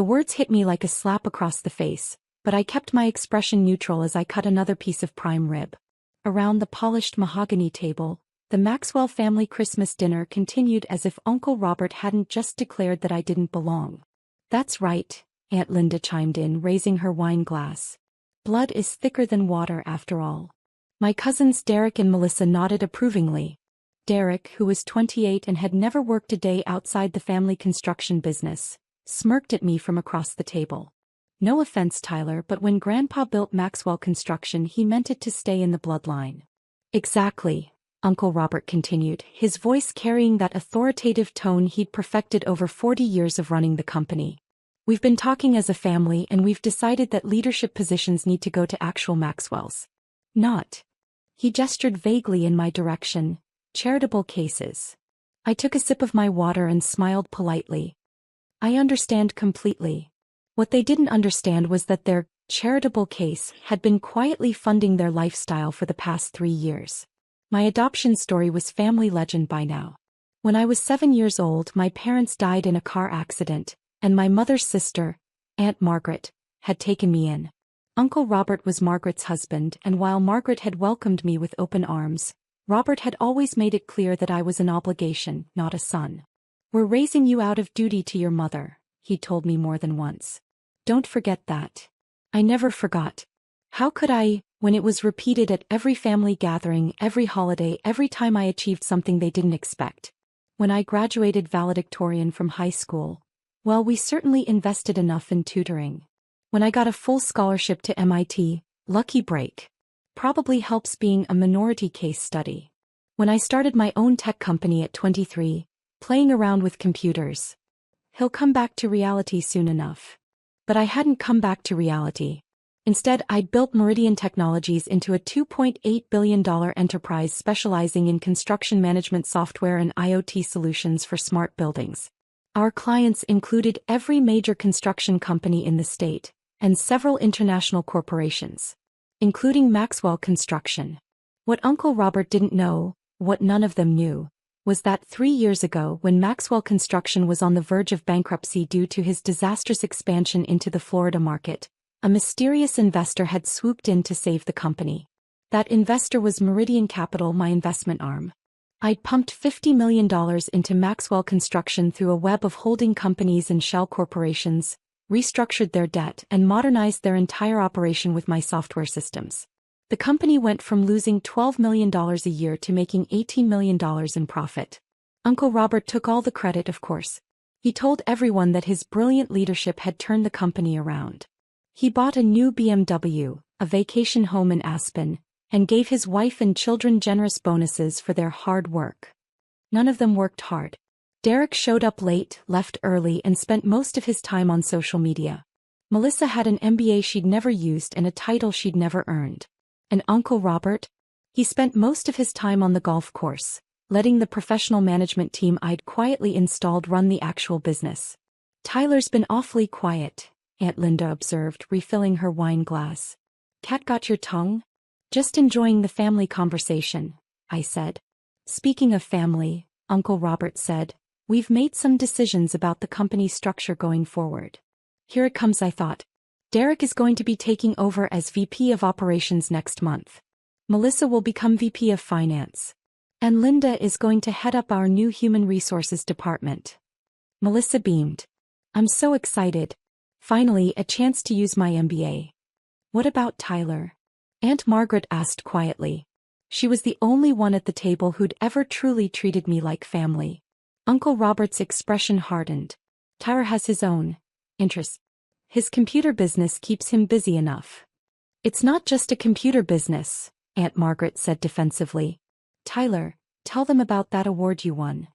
The words hit me like a slap across the face, but I kept my expression neutral as I cut another piece of prime rib. Around the polished mahogany table, the Maxwell family Christmas dinner continued as if Uncle Robert hadn't just declared that I didn't belong. "That's right," Aunt Linda chimed in, raising her wine glass. "Blood is thicker than water after all." My cousins Derek and Melissa nodded approvingly. Derek, who was 28 and had never worked a day outside the family construction business, smirked at me from across the table. "No offense, Tyler, but when Grandpa built Maxwell Construction, he meant it to stay in the bloodline." "Exactly," Uncle Robert continued, his voice carrying that authoritative tone he'd perfected over 40 years of running the company. "We've been talking as a family and we've decided that leadership positions need to go to actual Maxwells. Not," he gestured vaguely in my direction, "charitable cases." I took a sip of my water and smiled politely. I understand completely. What they didn't understand was that their charitable case had been quietly funding their lifestyle for the past 3 years. My adoption story was family legend by now. When I was 7 years old, my parents died in a car accident, and my mother's sister, Aunt Margaret, had taken me in. Uncle Robert was Margaret's husband, and while Margaret had welcomed me with open arms, Robert had always made it clear that I was an obligation, not a son. "We're raising you out of duty to your mother," he told me more than once. "Don't forget that." I never forgot. How could I, when it was repeated at every family gathering, every holiday, every time I achieved something they didn't expect? When I graduated valedictorian from high school, well, we certainly invested enough in tutoring. When I got a full scholarship to MIT, lucky break. Probably helps being a minority case study. When I started my own tech company at 23, playing around with computers. He'll come back to reality soon enough. But I hadn't come back to reality. Instead, I'd built Meridian Technologies into a $2.8 billion enterprise specializing in construction management software and IoT solutions for smart buildings. Our clients included every major construction company in the state, and several international corporations, including Maxwell Construction. What Uncle Robert didn't know, what none of them knew, was that 3 years ago, when Maxwell Construction was on the verge of bankruptcy due to his disastrous expansion into the Florida market, a mysterious investor had swooped in to save the company. That investor was Meridian Capital, my investment arm. I'd pumped $50 million into Maxwell Construction through a web of holding companies and shell corporations, restructured their debt, and modernized their entire operation with my software systems. The company went from losing $12 million a year to making $18 million in profit. Uncle Robert took all the credit, of course. He told everyone that his brilliant leadership had turned the company around. He bought a new BMW, a vacation home in Aspen, and gave his wife and children generous bonuses for their hard work. None of them worked hard. Derek showed up late, left early, and spent most of his time on social media. Melissa had an MBA she'd never used and a title she'd never earned. And Uncle Robert? He spent most of his time on the golf course, letting the professional management team I'd quietly installed run the actual business. "Tyler's been awfully quiet," Aunt Linda observed, refilling her wine glass. "Cat got your tongue?" "Just enjoying the family conversation," I said. "Speaking of family," Uncle Robert said, "we've made some decisions about the company's structure going forward." Here it comes, I thought. Derek is going to be taking over as VP of Operations next month. Melissa will become VP of Finance. And Linda is going to head up our new Human Resources department. Melissa beamed. "I'm so excited. Finally, a chance to use my MBA." "What about Tyler?" Aunt Margaret asked quietly. She was the only one at the table who'd ever truly treated me like family. Uncle Robert's expression hardened. "Tyler has his own interests. His computer business keeps him busy enough." "It's not just a computer business," Aunt Margaret said defensively. "Tyler, tell them about that award you won."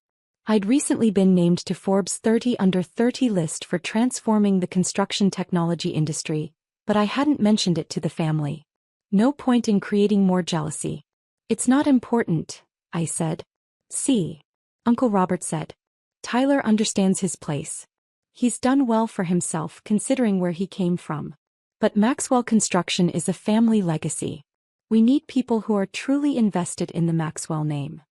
I'd recently been named to Forbes' 30 Under 30 list for transforming the construction technology industry, but I hadn't mentioned it to the family. No point in creating more jealousy. "It's not important," I said. "See," Uncle Robert said. "Tyler understands his place. He's done well for himself considering where he came from. But Maxwell Construction is a family legacy. We need people who are truly invested in the Maxwell name."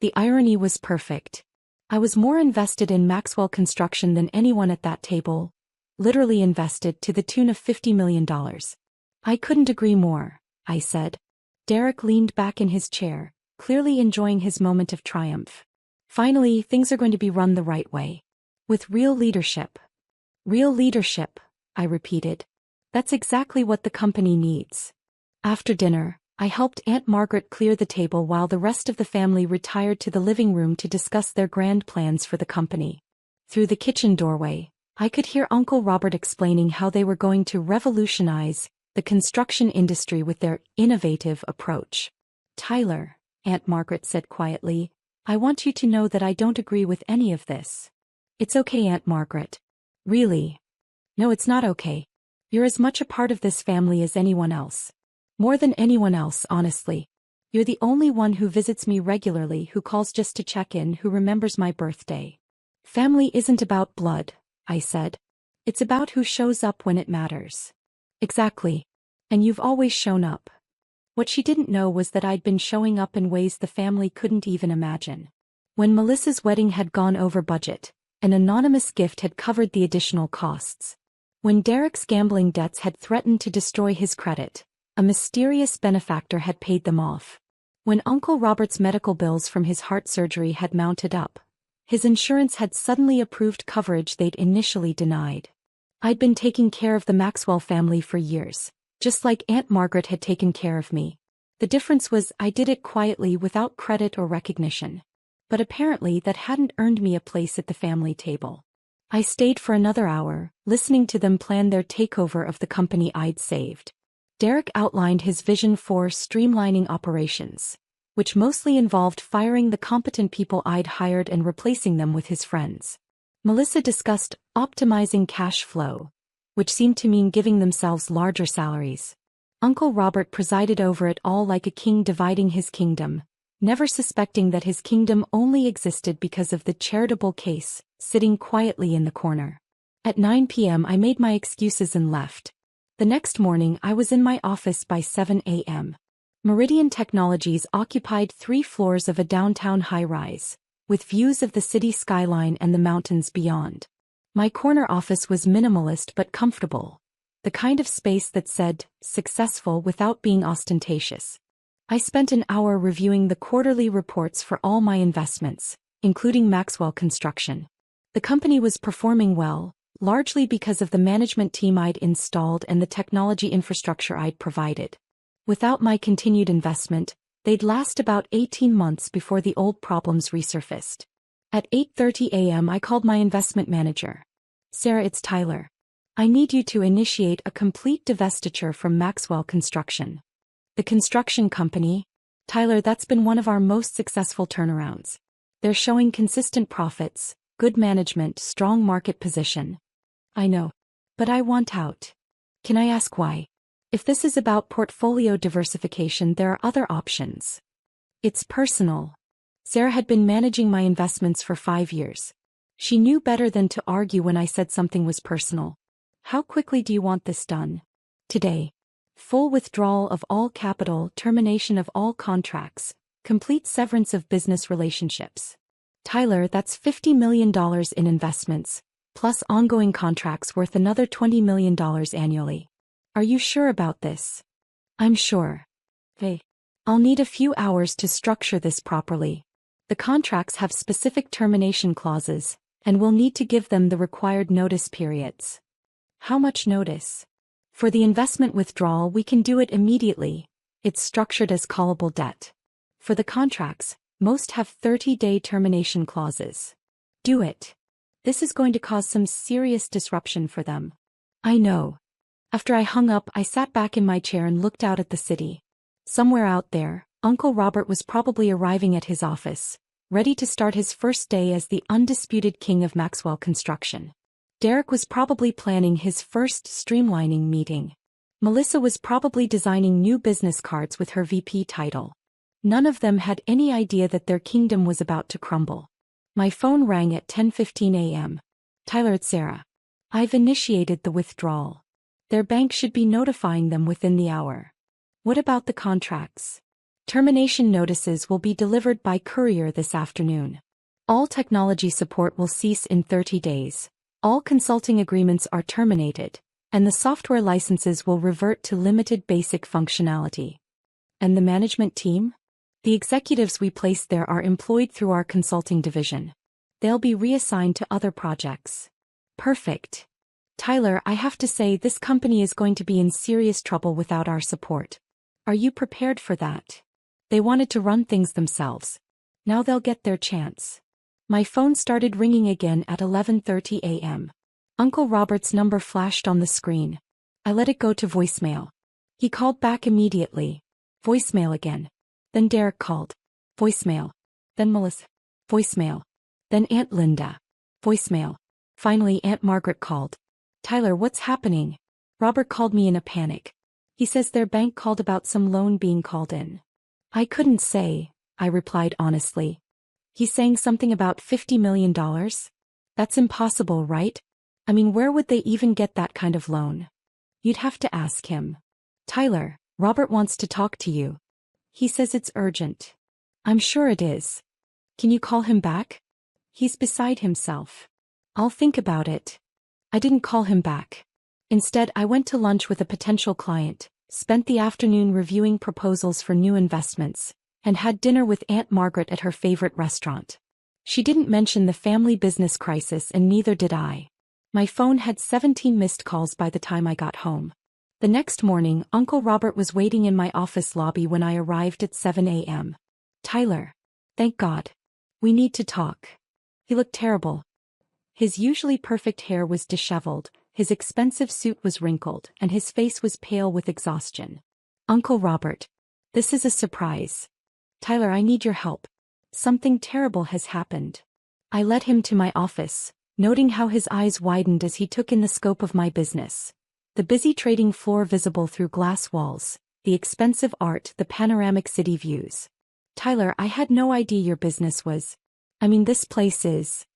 The irony was perfect. I was more invested in Maxwell Construction than anyone at that table, Literally invested to the tune of $50 million. I couldn't agree more, I said. Derek leaned back in his chair, clearly enjoying his moment of triumph. Finally, things are going to be run the right way. With real leadership. Real leadership, I repeated. That's exactly what the company needs. After dinner, I helped Aunt Margaret clear the table while the rest of the family retired to the living room to discuss their grand plans for the company. Through the kitchen doorway, I could hear Uncle Robert explaining how they were going to revolutionize the construction industry with their innovative approach. Tyler, Aunt Margaret said quietly, I want you to know that I don't agree with any of this. It's okay, Aunt Margaret. Really? No, it's not okay. You're as much a part of this family as anyone else. More than anyone else, honestly. You're the only one who visits me regularly, who calls just to check in, who remembers my birthday. Family isn't about blood, I said. It's about who shows up when it matters. Exactly. And you've always shown up. What she didn't know was that I'd been showing up in ways the family couldn't even imagine. When Melissa's wedding had gone over budget, an anonymous gift had covered the additional costs. When Derek's gambling debts had threatened to destroy his credit, a mysterious benefactor had paid them off. When Uncle Robert's medical bills from his heart surgery had mounted up, his insurance had suddenly approved coverage they'd initially denied. I'd been taking care of the Maxwell family for years, just like Aunt Margaret had taken care of me. The difference was I did it quietly without credit or recognition. But apparently that hadn't earned me a place at the family table. I stayed for another hour, listening to them plan their takeover of the company I'd saved. Derek outlined his vision for streamlining operations, which mostly involved firing the competent people I'd hired and replacing them with his friends. Melissa discussed optimizing cash flow, which seemed to mean giving themselves larger salaries. Uncle Robert presided over it all like a king dividing his kingdom, never suspecting that his kingdom only existed because of the charitable case, sitting quietly in the corner. At 9 p.m. I made my excuses and left. The next morning I was in my office by 7 a.m. Meridian Technologies occupied 3 floors of a downtown high-rise, with views of the city skyline and the mountains beyond. My corner office was minimalist but comfortable, the kind of space that said, successful without being ostentatious. I spent an hour reviewing the quarterly reports for all my investments, including Maxwell Construction. The company was performing well, largely because of the management team I'd installed and the technology infrastructure I'd provided. Without my continued investment, they'd last about 18 months before the old problems resurfaced. At 8:30 a.m. I called my investment manager. Sarah, it's Tyler. I need you to initiate a complete divestiture from Maxwell Construction. The construction company? Tyler, that's been one of our most successful turnarounds. They're showing consistent profits, good management, strong market position. I know. But I want out. Can I ask why? If this is about portfolio diversification, there are other options. It's personal. Sarah had been managing my investments for 5 years. She knew better than to argue when I said something was personal. How quickly do you want this done? Today. Full withdrawal of all capital, termination of all contracts, complete severance of business relationships. Tyler, that's $50 million in investments, plus ongoing contracts worth another $20 million annually. Are you sure about this? I'm sure. Hey. I'll need a few hours to structure this properly. The contracts have specific termination clauses, and we'll need to give them the required notice periods. How much notice? For the investment withdrawal, we can do it immediately. It's structured as callable debt. For the contracts, most have 30-day termination clauses. Do it. This is going to cause some serious disruption for them. I know. After I hung up, I sat back in my chair and looked out at the city. Somewhere out there, Uncle Robert was probably arriving at his office, ready to start his first day as the undisputed king of Maxwell Construction. Derek was probably planning his first streamlining meeting. Melissa was probably designing new business cards with her VP title. None of them had any idea that their kingdom was about to crumble. My phone rang at 10:15 a.m. Tyler, it's Sarah. I've initiated the withdrawal. Their bank should be notifying them within the hour. What about the contracts? Termination notices will be delivered by courier this afternoon. All technology support will cease in 30 days. All consulting agreements are terminated, and the software licenses will revert to limited basic functionality. And the management team? The executives we placed there are employed through our consulting division. They'll be reassigned to other projects. Perfect. Tyler, I have to say this company is going to be in serious trouble without our support. Are you prepared for that? They wanted to run things themselves. Now they'll get their chance. My phone started ringing again at 11:30 a.m. Uncle Robert's number flashed on the screen. I let it go to voicemail. He called back immediately. Voicemail again. Then Derek called. Voicemail. Then Melissa. Voicemail. Then Aunt Linda. Voicemail. Finally Aunt Margaret called. Tyler, what's happening? Robert called me in a panic. He says their bank called about some loan being called in. I couldn't say, I replied honestly. He's saying something about $50 million? That's impossible, right? I mean, where would they even get that kind of loan? You'd have to ask him. Tyler, Robert wants to talk to you. He says it's urgent. I'm sure it is. Can you call him back? He's beside himself. I'll think about it. I didn't call him back. Instead, I went to lunch with a potential client, spent the afternoon reviewing proposals for new investments, and had dinner with Aunt Margaret at her favorite restaurant. She didn't mention the family business crisis, and neither did I. My phone had 17 missed calls by the time I got home. The next morning, Uncle Robert was waiting in my office lobby when I arrived at 7 a.m. Tyler. Thank God. We need to talk. He looked terrible. His usually perfect hair was disheveled, his expensive suit was wrinkled, and his face was pale with exhaustion. Uncle Robert. This is a surprise. Tyler, I need your help. Something terrible has happened. I led him to my office, noting how his eyes widened as he took in the scope of my business. The busy trading floor visible through glass walls, the expensive art, the panoramic city views. Tyler, I had no idea your business was. I mean, this place is.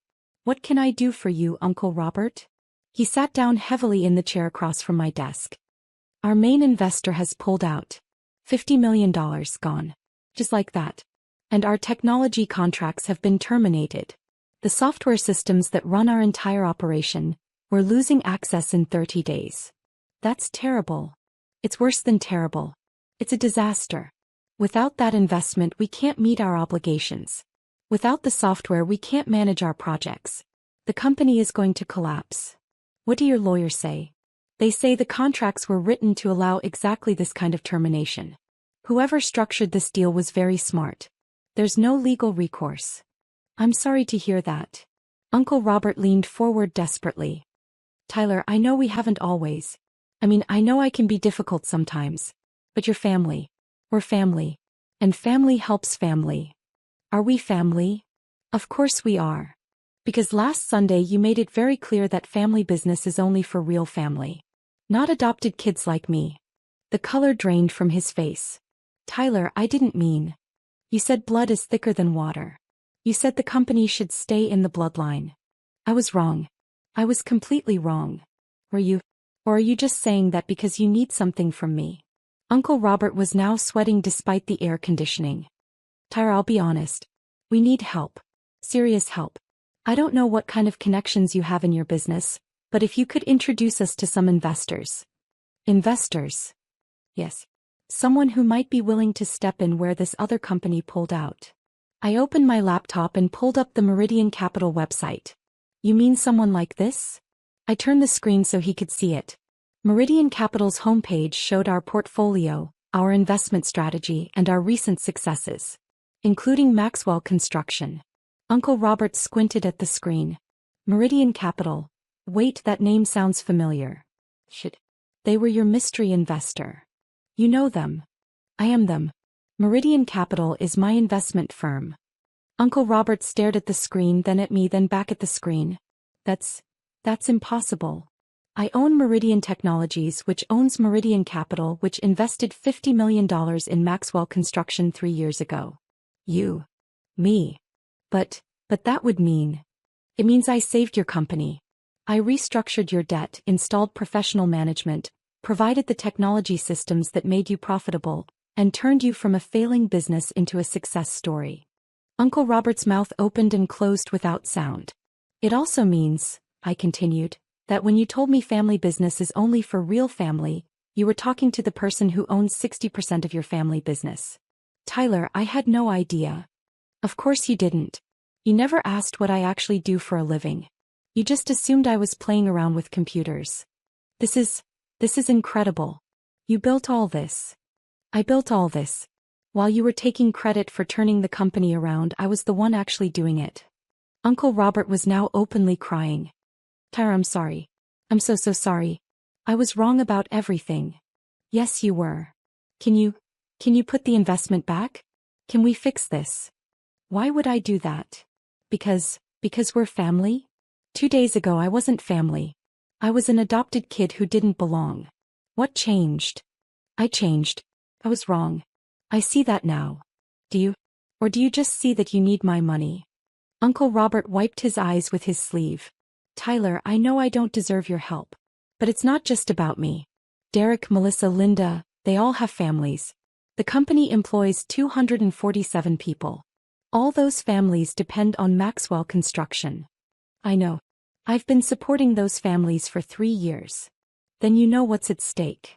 What can I do for you, Uncle Robert? He sat down heavily in the chair across from my desk. Our main investor has pulled out. $50 million gone. Just like that. And our technology contracts have been terminated. The software systems that run our entire operation, we're losing access in 30 days. That's terrible. It's worse than terrible. It's a disaster. Without that investment, we can't meet our obligations. Without the software, we can't manage our projects. The company is going to collapse. What do your lawyers say? They say the contracts were written to allow exactly this kind of termination. Whoever structured this deal was very smart. There's no legal recourse. I'm sorry to hear that. Uncle Robert leaned forward desperately. Tyler, I know we haven't always. I know I can be difficult sometimes. But you're family. We're family. And family helps family. Are we family? Of course we are. Because last Sunday you made it very clear that family business is only for real family. Not adopted kids like me. The color drained from his face. Tyler, I didn't mean. You said blood is thicker than water. You said the company should stay in the bloodline. I was wrong. I was completely wrong. Were you? Or are you just saying that because you need something from me? Uncle Robert was now sweating despite the air conditioning. Tyler, I'll be honest. We need help. Serious help. I don't know what kind of connections you have in your business, but if you could introduce us to some investors. Investors? Yes. Someone who might be willing to step in where this other company pulled out. I opened my laptop and pulled up the Meridian Capital website. You mean someone like this? I turned the screen so he could see it. Meridian Capital's homepage showed our portfolio, our investment strategy, and our recent successes, including Maxwell Construction. Uncle Robert squinted at the screen. Meridian Capital. Wait, that name sounds familiar. Shit. They were your mystery investor. You know them. I am them. Meridian Capital is my investment firm. Uncle Robert stared at the screen, then at me, then back at the screen. That's impossible. I own Meridian Technologies, which owns Meridian Capital, which invested $50 million in Maxwell Construction 3 years ago. You. Me. But that would mean. It means I saved your company. I restructured your debt, installed professional management, provided the technology systems that made you profitable, and turned you from a failing business into a success story. Uncle Robert's mouth opened and closed without sound. It also means, I continued, that when you told me family business is only for real family, you were talking to the person who owns 60% of your family business. Tyler, I had no idea. Of course you didn't. You never asked what I actually do for a living. You just assumed I was playing around with computers. This is incredible. You built all this. I built all this. While you were taking credit for turning the company around, I was the one actually doing it. Uncle Robert was now openly crying. Tyler, I'm sorry. I'm so sorry. I was wrong about everything. Yes, you were. Can you put the investment back? Can we fix this? Why would I do that? Because we're family? 2 days ago I wasn't family. I was an adopted kid who didn't belong. What changed? I changed. I was wrong. I see that now. Do you just see that you need my money? Uncle Robert wiped his eyes with his sleeve. Tyler, I know I don't deserve your help. But it's not just about me. Derek, Melissa, Linda, they all have families. The company employs 247 people. All those families depend on Maxwell Construction. I know. I've been supporting those families for 3 years. Then you know what's at stake.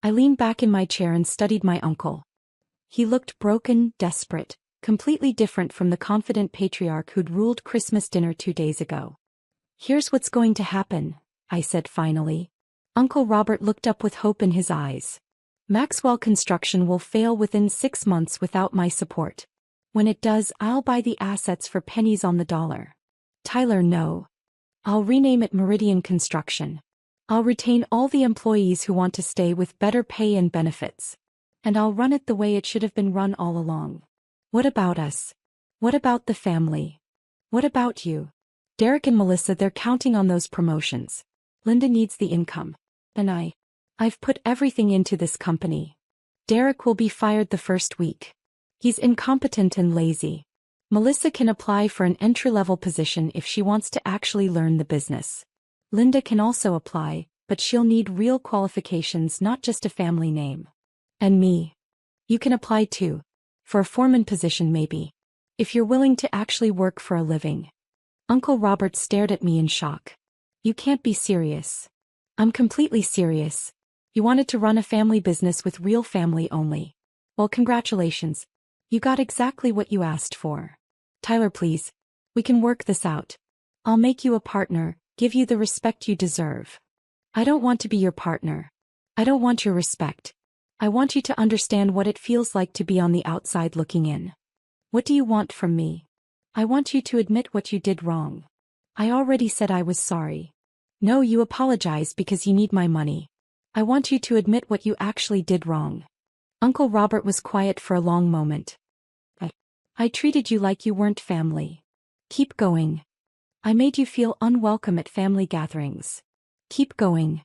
I leaned back in my chair and studied my uncle. He looked broken, desperate, completely different from the confident patriarch who'd ruled Christmas dinner 2 days ago. Here's what's going to happen, I said finally. Uncle Robert looked up with hope in his eyes. Maxwell Construction will fail within 6 months without my support. When it does, I'll buy the assets for pennies on the dollar. Tyler, no. I'll rename it Meridian Construction. I'll retain all the employees who want to stay with better pay and benefits. And I'll run it the way it should have been run all along. What about us? What about the family? What about you? Derek and Melissa, they're counting on those promotions. Linda needs the income. And I've put everything into this company. Derek will be fired the first week. He's incompetent and lazy. Melissa can apply for an entry-level position if she wants to actually learn the business. Linda can also apply, but she'll need real qualifications, not just a family name. And me. You can apply too. For a foreman position maybe. If you're willing to actually work for a living. Uncle Robert stared at me in shock. You can't be serious. I'm completely serious. You wanted to run a family business with real family only. Well, congratulations. You got exactly what you asked for. Tyler, please. We can work this out. I'll make you a partner, give you the respect you deserve. I don't want to be your partner. I don't want your respect. I want you to understand what it feels like to be on the outside looking in. What do you want from me? I want you to admit what you did wrong. I already said I was sorry. No, you apologize because you need my money. I want you to admit what you actually did wrong. Uncle Robert was quiet for a long moment. I treated you like you weren't family. Keep going. I made you feel unwelcome at family gatherings. Keep going.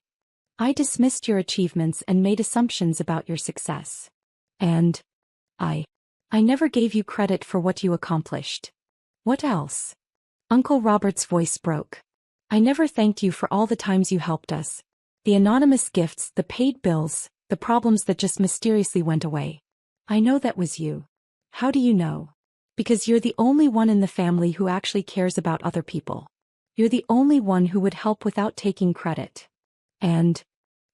I dismissed your achievements and made assumptions about your success. And I never gave you credit for what you accomplished. What else? Uncle Robert's voice broke. I never thanked you for all the times you helped us. The anonymous gifts, the paid bills, the problems that just mysteriously went away. I know that was you. How do you know? Because you're the only one in the family who actually cares about other people. You're the only one who would help without taking credit. And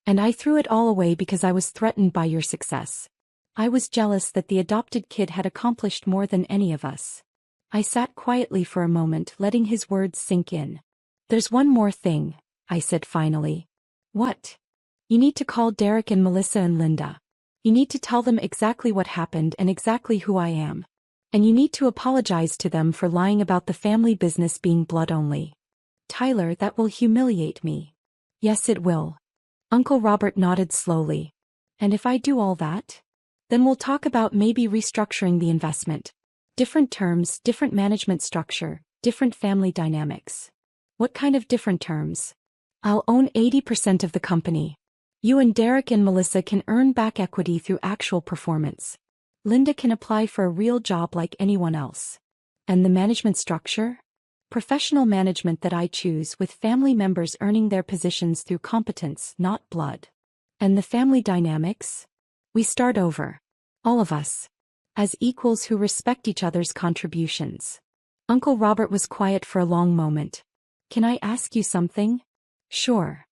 I threw it all away because I was threatened by your success. I was jealous that the adopted kid had accomplished more than any of us. I sat quietly for a moment, letting his words sink in. There's one more thing, I said finally. What? You need to call Derek and Melissa and Linda. You need to tell them exactly what happened and exactly who I am. And you need to apologize to them for lying about the family business being blood only. Tyler, that will humiliate me. Yes, it will. Uncle Robert nodded slowly. And if I do all that? Then we'll talk about maybe restructuring the investment. Different terms, different management structure, different family dynamics. What kind of different terms? I'll own 80% of the company. You and Derek and Melissa can earn back equity through actual performance. Linda can apply for a real job like anyone else. And the management structure? Professional management that I choose, with family members earning their positions through competence, not blood. And the family dynamics? We start over. All of us. As equals who respect each other's contributions. Uncle Robert was quiet for a long moment. Can I ask you something? Sure.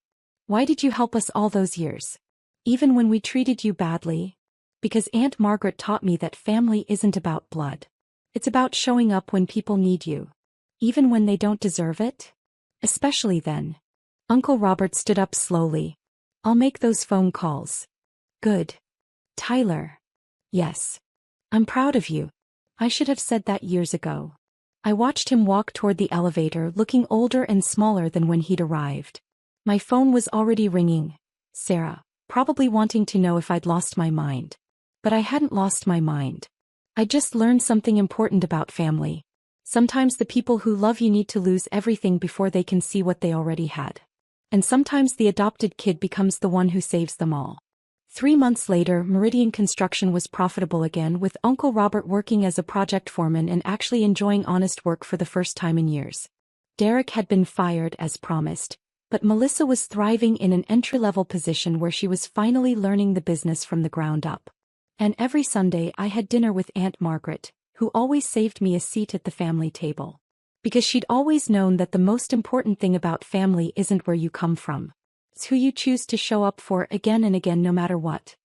Why did you help us all those years? Even when we treated you badly? Because Aunt Margaret taught me that family isn't about blood. It's about showing up when people need you. Even when they don't deserve it? Especially then. Uncle Robert stood up slowly. I'll make those phone calls. Good. Tyler. Yes. I'm proud of you. I should have said that years ago. I watched him walk toward the elevator, looking older and smaller than when he'd arrived. My phone was already ringing. Sarah, probably wanting to know if I'd lost my mind. But I hadn't lost my mind. I just learned something important about family. Sometimes the people who love you need to lose everything before they can see what they already had. And sometimes the adopted kid becomes the one who saves them all. 3 months later, Meridian Construction was profitable again, with Uncle Robert working as a project foreman and actually enjoying honest work for the first time in years. Derek had been fired as promised, but Melissa was thriving in an entry-level position where she was finally learning the business from the ground up. And every Sunday I had dinner with Aunt Margaret, who always saved me a seat at the family table. Because she'd always known that the most important thing about family isn't where you come from. It's who you choose to show up for again and again no matter what.